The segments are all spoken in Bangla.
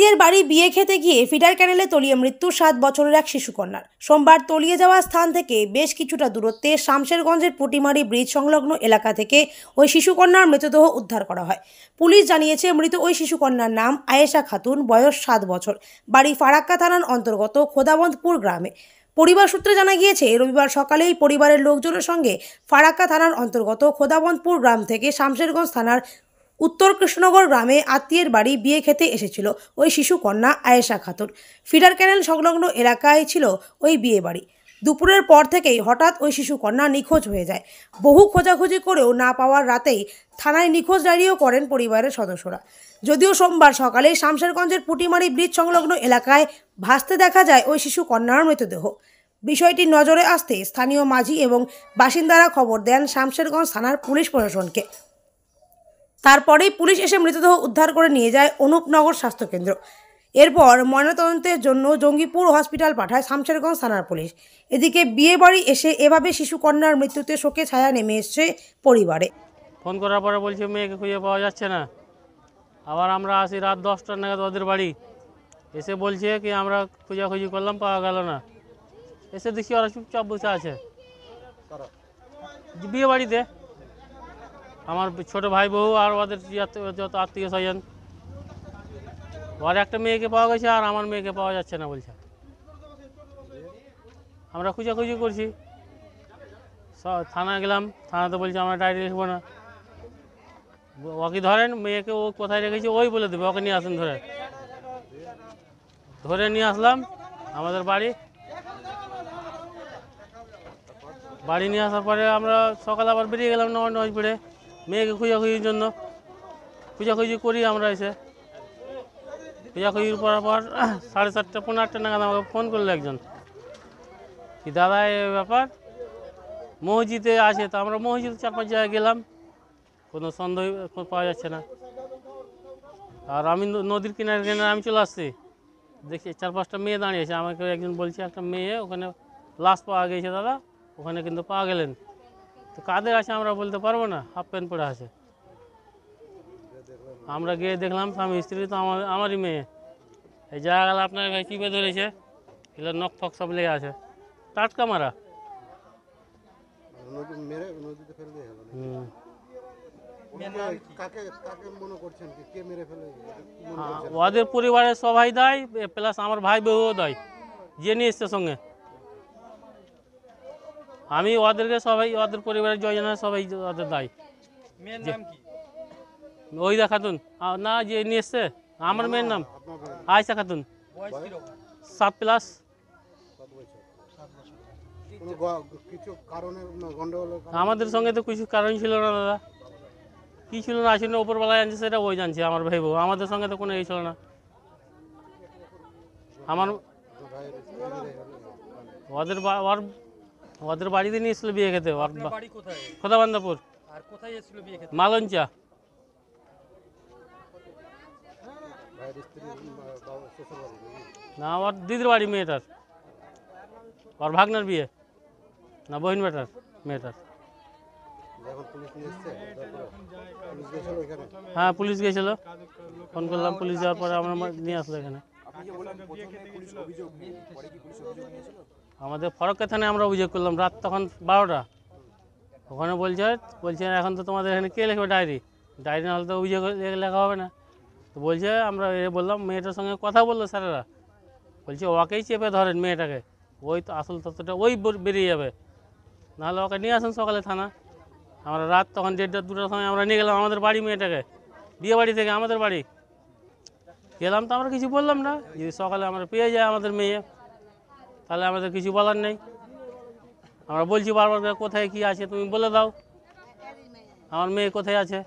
আত্মীয়ের বাড়ি বিয়ে খেতে গিয়ে ফিডার ক্যানেলে তলিয়ে মৃত্যু 7 বছরের এক শিশুকন্যার। সোমবার তলিয়ে যাওয়া স্থান থেকে বেশ কিছুটা দূরত্বে শামশেরগঞ্জের পুটিমারি ব্রিজ সংলগ্ন এলাকা থেকে ওই শিশুকন্যার মৃতদেহ উদ্ধার করা হয়। পুলিশ জানিয়েছে, মৃত ওই শিশুকন্যার নাম আয়েশা খাতুন, বয়স 7 বছর, বাড়ি ফারাক্কা থানার অন্তর্গত খোদাবন্দপুর গ্রামে। পরিবার সূত্রে জানা গিয়েছে, রবিবার সকালেই পরিবারের লোকজনের সঙ্গে ফারাক্কা থানার অন্তর্গত খোদাবন্দপুর গ্রাম থেকে শামশেরগঞ্জ থানার উত্তর কৃষ্ণনগর গ্রামে আত্মীয়ের বাড়ি বিয়ে খেতে এসেছিল ওই শিশুকন্যা আয়েশা খাতুন। ফিডার ক্যানেল সংলগ্ন এলাকায় ছিল ওই বিয়ে বাড়ি। দুপুরের পর থেকেই হঠাৎ ওই শিশুকন্যা নিখোঁজ হয়ে যায়। বহু খোঁজাখুঁজি করেও না পাওয়ার রাতেই থানায় নিখোঁজ ডায়েরিও করেন পরিবারের সদস্যরা। যদিও সোমবার সকালে শামশেরগঞ্জের পুটিমারি ব্রিজ সংলগ্ন এলাকায় ভাসতে দেখা যায় ওই শিশুকন্যার মৃতদেহ। বিষয়টি নজরে আসতে স্থানীয় মাঝি এবং বাসিন্দারা খবর দেন শামশেরগঞ্জ থানার পুলিশ প্রশাসনকে। তারপরেই পুলিশ এসে মৃতদেহ উদ্ধার করে নিয়ে যায় অনুপনগর স্বাস্থ্যকেন্দ্র। এরপর ময়নাতদন্তের জন্য জঙ্গিপুর হসপিটাল পাঠায় শামশেরগঞ্জ থানার পুলিশ। এদিকে বিয়ে বাড়ি এসে এভাবে শিশুকন্যার মৃত্যুতে শোকে ছায়া নেমে এসছে পরিবারে। ফোন করার পরে বলছে মেয়েকে খুঁজে পাওয়া যাচ্ছে না। আবার আমরা আসি রাত 10টা নাগাদ ওদের বাড়ি, এসে বলছে কি আমরা খোঁজাখুঁজি করলাম, পাওয়া গেল না। এসে দেখি ওরা চুপচাপ বসে আছে বিয়ে বাড়িতে। আমার ছোট ভাই বউ আর ওদের যত আত্মীয় স্বজন, ওর একটা মেয়েকে পাওয়া গেছে আর আমার মেয়েকে পাওয়া যাচ্ছে না বলছে। আমরা খুঁজাখুঁজি করছি, থানা গেলাম, থানাতে বলছে আমরা ডায়েরি লিখবো না। ওকে ধরেন, মেয়েকে ও কোথায় রেখেছি ওই বলে দেবে, ওকে নিয়ে আসেন। ধরে নিয়ে আসলাম আমাদের বাড়ি নিয়ে আসার পরে আমরা সকালে আবার বেরিয়ে গেলাম নয় পড়ে মেয়েকে খুঁজাখুঁজির জন্য। খুঁজাখুঁজি করি আমরা, এসে খুঁজাখুঁজি করার পর 7:30 পৌনে 8টা নাগাদ আমাকে ফোন করলো একজন, কি দাদা এই ব্যাপার, মসজিদে আছে। তো আমরা মসজিদে 4-5 জায়গায় গেলাম, কোনো সন্দেহ পাওয়া যাচ্ছে না। আর আমি নদীর কিনারে আমি চলে আসছি, দেখছি 4-5টা মেয়ে দাঁড়িয়েছে। আমাকে একজন বলছে একটা মেয়ে ওখানে লাশ পাওয়া গেছে দাদা, ওখানে কিন্তু পাওয়া গেলেন। তো কাদের আছে আমরা বলতে পারবো না, হাফ প্যান্ট পরে আছে। আমরা গিয়ে দেখলাম স্বামী স্ত্রী, তো আমারই মেয়ে। এই জায়গাগুলো আপনার ভাই চিপে ধরেছে, এগুলো নখ ফক সব লেগে আছে, টাটকা মারা। ওদের পরিবারের সবাই দেয়, প্লাস আমার ভাই বউও দেয়, যে নিয়ে এসছে সঙ্গে। আমি ওদেরকে সবাই, ওদের পরিবারের জয়জন সবাই ওদের দায়। ওই দা খাতুন না, যে নিয়ে এসছে আমার মেয়ের নাম আয়েশা খাতুন, 7+। আমাদের সঙ্গে তো কিছু কারণ ছিল না দাদা, কি ছিল না ছিল উপরবেলায় আনছে সেটা ওই জানছে, আমার ভাই বউ। আমাদের সঙ্গে তো কোনো এই ছিল না। আমার ওদের বাড়িতে নিয়ে এসেছিল বিয়ে খেতে। খোদাবন্দপুর মালঞ্চা। না, ওর দিদির বাড়ি মেয়েটার, ওর ভাগনার বিয়ে না, বহিন বেটার মেয়েটার। হ্যাঁ, পুলিশ গেছিল, ফোন করলাম, পুলিশ যাওয়ার পরে আমরা নিয়ে আসলো এখানে। আমাদের ফারাক্কা থানায় আমরা অভিযোগ করলাম রাত তখন 12টা। ওখানে বলছে এখন তো তোমাদের এখানে কে লিখবে ডায়েরি না হলে তো অভিযোগ লেখা হবে না। তো বলছে, আমরা বললাম মেয়েটার সঙ্গে কথা বললো স্যারেরা, বলছে ওকেই চেপে ধরেন মেয়েটাকে, ওই তো আসল তথ্যটা ওই বেরিয়ে যাবে, নাহলে ওকে নিয়ে আসেন সকালে থানা। আমরা রাত তখন 1:30-2টার সময় আমরা নিয়ে গেলাম আমাদের বাড়ি, মেয়েটাকে বিয়ে বাড়ি থেকে আমাদের বাড়ি গেলাম। তো আমরা কিছু বললাম না, যদি সকালে আমরা পেয়ে যাই আমাদের মেয়ে, তাহলে আমাদের কিছু বলার নেই। আমরা বলছি বারবার কোথায় কি আছে তুমি বলে দাও, আমার মেয়ে কোথায় আছে।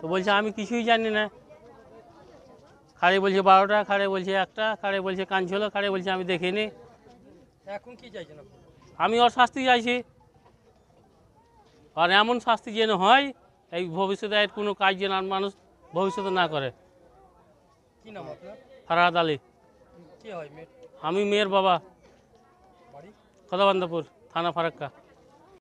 তো বলছে আমি কিছুই জানি না। খাড়ে বলছে 12টা, খাড়ে বলছে 1টা, খাড়ে বলছে কাঁদছিল, খাড়ে বলছে আমি দেখিনি। এখন কি চাইছেন? আমি ওর শাস্তি চাইছি, আর এমন শাস্তি যেন হয় এই ভবিষ্যতে এর কোনো কাজ যেন মানুষ ভবিষ্যতে না করে। কি নাম আপনার? ফরহাদ আলী। কি হয় মেয়ে? আমি মেয়ের বাবা। খোদাবন্দপুর থানা ফারাক্কা।